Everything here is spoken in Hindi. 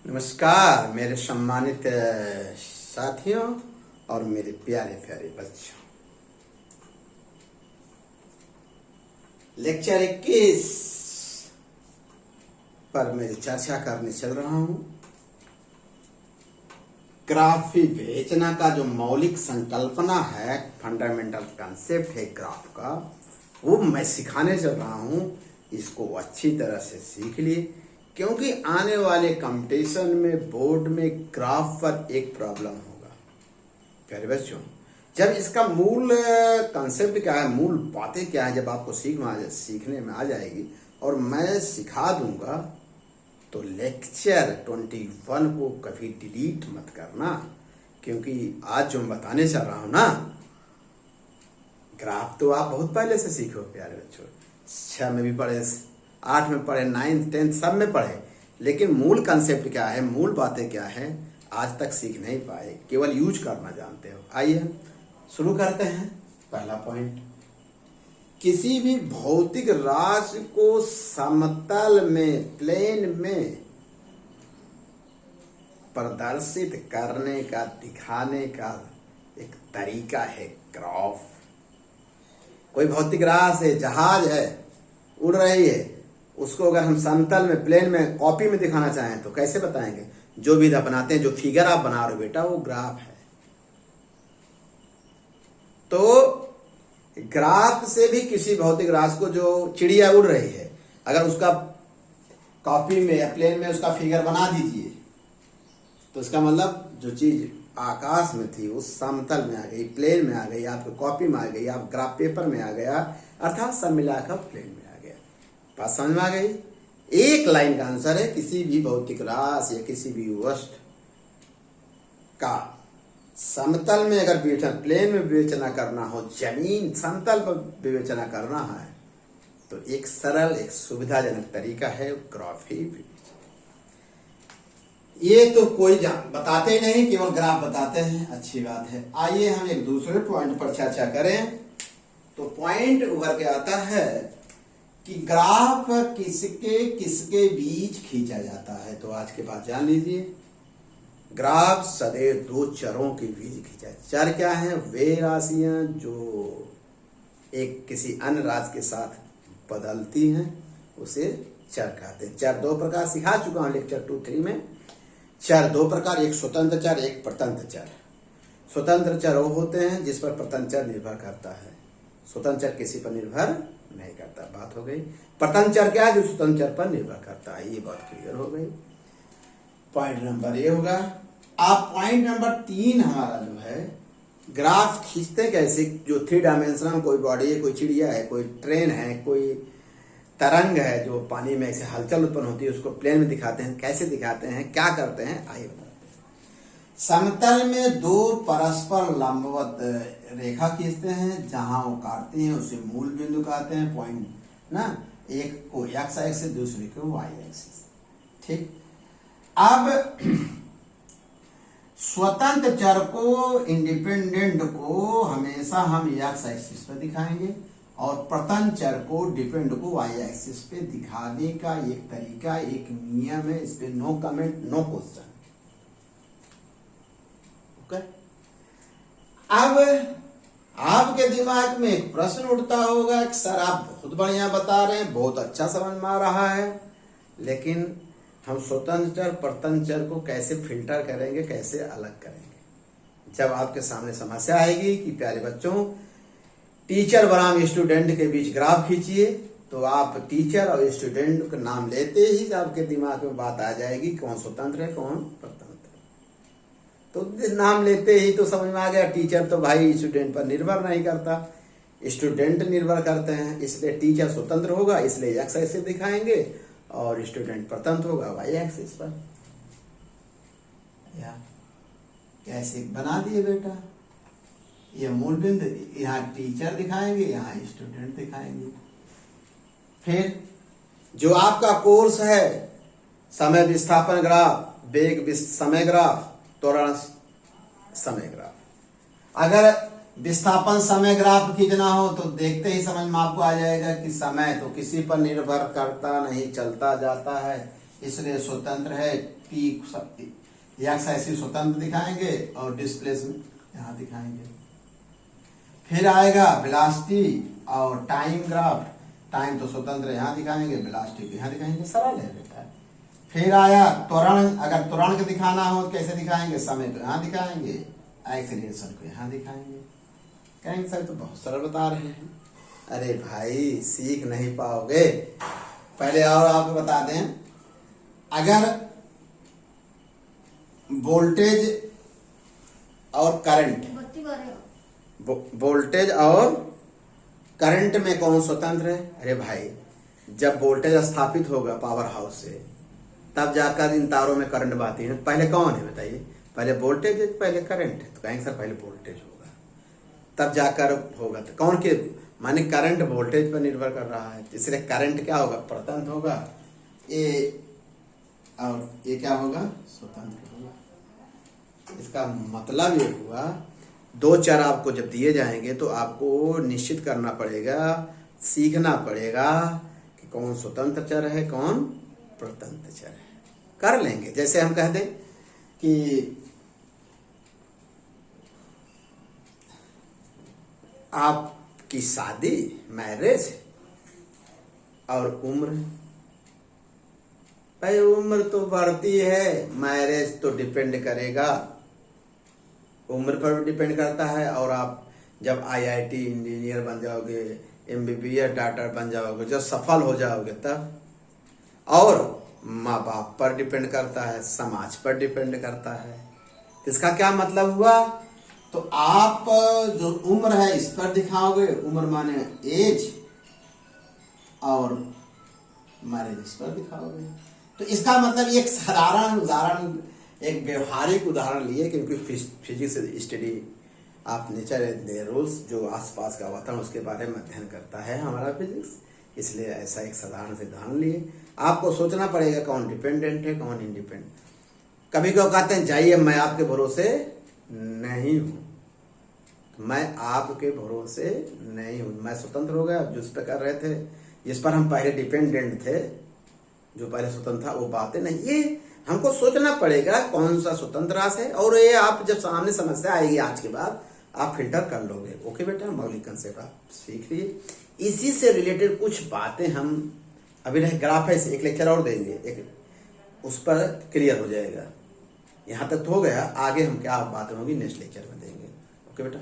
नमस्कार मेरे सम्मानित साथियों और मेरे प्यारे प्यारे बच्चों। लेक्चर 21 पर मैं चर्चा करने चल रहा हूं। ग्राफ विवेचना का जो मौलिक संकल्पना है, फंडामेंटल कंसेप्ट है ग्राफ का, वो मैं सिखाने चल रहा हूं। इसको अच्छी तरह से सीख लिए, क्योंकि आने वाले कंपटीशन में बोर्ड में ग्राफ पर एक प्रॉब्लम होगा। प्यारे बच्चों, जब इसका मूल कंसेप्ट क्या है, मूल बातें क्या है, जब आपको सीखने में आ जाएगी और मैं सिखा दूंगा, तो लेक्चर 21 को कभी डिलीट मत करना। क्योंकि आज जो मैं बताने चल रहा हूं ना, ग्राफ तो आप बहुत पहले से सीखो प्यारे बच्चों। 6 में भी पढ़े, 8 में पढ़े, 9th 10th सब में पढ़े, लेकिन मूल कंसेप्ट क्या है, मूल बातें क्या है, आज तक सीख नहीं पाए, केवल यूज करना जानते हो। आइए शुरू करते हैं। पहला पॉइंट, किसी भी भौतिक राशि को समतल में, प्लेन में प्रदर्शित करने का, दिखाने का एक तरीका है ग्राफ। कोई भौतिक राशि है, जहाज है, उड़ रही है, उसको अगर हम समतल में, प्लेन में, कॉपी में दिखाना चाहें तो कैसे बताएंगे? जो भी अपनाते हैं, जो फिगर आप बना रहे हो बेटा, वो ग्राफ है। तो ग्राफ से भी किसी भौतिक राशि को, जो चिड़िया उड़ रही है, अगर उसका कॉपी में या प्लेन में उसका फिगर बना दीजिए, तो इसका मतलब जो चीज आकाश में थी वो समतल में आ गई, प्लेन में आ गई, आपके कॉपी में आ गई, आप ग्राफ पेपर में आ गया, अर्थात सब मिलाकर प्लेन में आ गया। बात समझ में आ गई? एक लाइन का आंसर है, किसी भी भौतिक राशि या किसी भी वस्तु का समतल में अगर विवेचना, प्लेन में विवेचना करना हो, जमीन समतल पर विवेचना करना है, तो एक सरल, एक सुविधाजनक तरीका है ग्राफ ही विवेचना। ये तो कोई बताते ही नहीं, केवल ग्राफ बताते हैं, अच्छी बात है। आइए हम एक दूसरे पॉइंट पर चर्चा करें। तो पॉइंट उभर के आता है कि ग्राफ किसके किसके बीच खींचा जाता है। तो आज के बाद जान लीजिए, ग्राफ सदैव दो चरों के बीच खींचा। चर क्या है? वे राशियां जो एक किसी अन्य राशि के साथ बदलती हैं, उसे चर कहते हैं। चर दो प्रकार सिखा चुका हूं लेक्चर 2-3 में। चर दो प्रकार, एक स्वतंत्र चर, एक परतंत्र चर। स्वतंत्र चर वो होते हैं जिस पर परतंत्र चर निर्भर करता है, स्वतंत्र चर किसी पर निर्भर नहीं करता। बात हो गई। परतंत्र चर क्या है? जो स्वतंत्र चर पर निर्भर करता है। ये बात क्लियर हो गई। पॉइंट नंबर ये होगा। आप पॉइंट नंबर 3 हमारा जो है, ग्राफ खींचते कैसे? जो 3 डायमेंशनल कोई बॉडी है, कोई चिड़िया है, कोई ट्रेन है, कोई तरंग है जो पानी में ऐसे हलचल उत्पन्न होती है, उसको प्लेन में दिखाते हैं। कैसे दिखाते हैं, क्या करते हैं, आइए बताते हैं। समतल में दो परस्पर लंबवत रेखा खींचते हैं, जहां वो काटते हैं उसे मूल बिंदु कहते हैं, पॉइंट ना। एक को एक्स एक्सिस, दूसरे को वाई एक्सिस। ठीक। अब स्वतंत्र चर को, इंडिपेंडेंट को हमेशा हम एक्स एक्सिस पर दिखाएंगे, और परतंत्र चर को, डिपेंड को वाई एक्सिस पे दिखाने का एक तरीका, एक नियम है। इस पे no comment, no question. Okay. अब आपके दिमाग में एक प्रश्न उठता होगा कि सर आप बहुत बढ़िया बता रहे हैं, बहुत अच्छा समझ में आ रहा है, लेकिन हम स्वतंत्र चर, परतंत्र चर को कैसे फिल्टर करेंगे, कैसे अलग करेंगे? जब आपके सामने समस्या आएगी कि प्यारे बच्चों, टीचर बनाम स्टूडेंट के बीच ग्राफ खींचिए, तो आप टीचर और स्टूडेंट का नाम लेते ही आपके दिमाग में बात आ जाएगी, कौन स्वतंत्र है, कौन परतंत्र है। तो नाम लेते ही तो समझ में आ गया, टीचर तो भाई स्टूडेंट पर निर्भर नहीं करता, स्टूडेंट निर्भर करते हैं, इसलिए टीचर स्वतंत्र होगा, इसलिए एक्स एक्सिस दिखाएंगे, और स्टूडेंट परतंत्र होगा वाई एक्सिस पर। या कैसे बना दिए बेटा? ये मूल बिंदु, यहाँ टीचर दिखाएंगे, यहाँ स्टूडेंट दिखाएंगे। फिर जो आपका कोर्स है, समय विस्थापन ग्राफ, वेग समय ग्राफ, त्वरण समय ग्राफ। अगर विस्थापन समय ग्राफ खींचना हो तो देखते ही समझ में आपको आ जाएगा कि समय तो किसी पर निर्भर करता नहीं, चलता जाता है, इसलिए स्वतंत्र है। पी एक्स ऐसी स्वतंत्र दिखाएंगे और डिस्प्लेसमेंट यहाँ दिखाएंगे। फिर आएगा वेलोसिटी और टाइम ग्राफ, टाइम तो स्वतंत्र यहाँ दिखाएंगे, वेलोसिटी को यहाँ दिखाएंगे, सरल है बेटा। फिर आया त्वरण, अगर त्वरण को दिखाना हो कैसे दिखाएंगे, समय को यहाँ दिखाएंगे, एक्सीलरेशन को यहाँ दिखाएंगे। कहेंगे सर तो बहुत सरल बता रहे हैं। अरे भाई सीख नहीं पाओगे। पहले और आपको बता दें, अगर वोल्टेज और करंट, वोल्टेज और करंट में कौन स्वतंत्र है? अरे भाई जब वोल्टेज स्थापित होगा पावर हाउस से तब जाकर इन तारों में करंट बहती है। पहले कौन है बताइए? पहले वोल्टेज है, पहले करंट है। तो कहेंगे सर पहले वोल्टेज होगा तब जाकर होगा। तो कौन के माने करंट वोल्टेज पर निर्भर कर रहा है, इसलिए करंट क्या होगा? प्रतंत्र होगा। ये और ये क्या होगा? स्वतंत्र होगा। इसका मतलब ये हुआ, दो चर आपको जब दिए जाएंगे तो आपको निश्चित करना पड़ेगा, सीखना पड़ेगा कि कौन स्वतंत्र चर है, कौन प्रतंत्र चर है। कर लेंगे। जैसे हम कह दें कि आपकी शादी, मैरिज और उम्र, भाई उम्र तो बढ़ती है, मैरिज तो डिपेंड करेगा, उम्र पर डिपेंड करता है। और आप जब आईआईटी इंजीनियर बन जाओगे, एमबीबीएस डॉक्टर बन जाओगे, जब सफल हो जाओगे तब, और माँ बाप पर डिपेंड करता है, समाज पर डिपेंड करता है। इसका क्या मतलब हुआ? तो आप जो उम्र है इस पर दिखाओगे, उम्र माने एज, और मैरिज इस पर दिखाओगे। तो इसका मतलब एक साधारण उदाहरण, एक व्यवहारिक उदाहरण लिए, क्योंकि फिजिक्स स्टडी आप नेचर एंड देयर रूल्स, जो आसपास का वातावरण उसके बारे में अध्ययन करता है हमारा फिजिक्स, इसलिए ऐसा एक साधारण से उदाहरण लिए। आपको सोचना पड़ेगा कौन डिपेंडेंट है, कौन इंडिपेंडेंट। कभी कभी कहते हैं जाइए मैं आपके भरोसे नहीं हूं, मैं आपके भरोसे नहीं हूं, मैं स्वतंत्र हो गया। जिस पर कर रहे थे, जिस पर हम पहले डिपेंडेंट थे, जो पहले स्वतंत्र था, वो बातें नहीं। ये हमको सोचना पड़ेगा कौन सा स्वतंत्र रास है, और ये आप जब सामने समस्या आएगी आज के बाद आप फिल्टर कर लोगे। ओके बेटा, मौलिक कंसेप्ट आप सीख लिए। इसी से रिलेटेड कुछ बातें हम अभी नहीं, ग्राफ है, एक लेक्चर और देंगे, एक उस पर क्लियर हो जाएगा। यहाँ तक तो हो गया, आगे हम क्या बातें होगी नेक्स्ट लेक्चर में देंगे। ओके बेटा।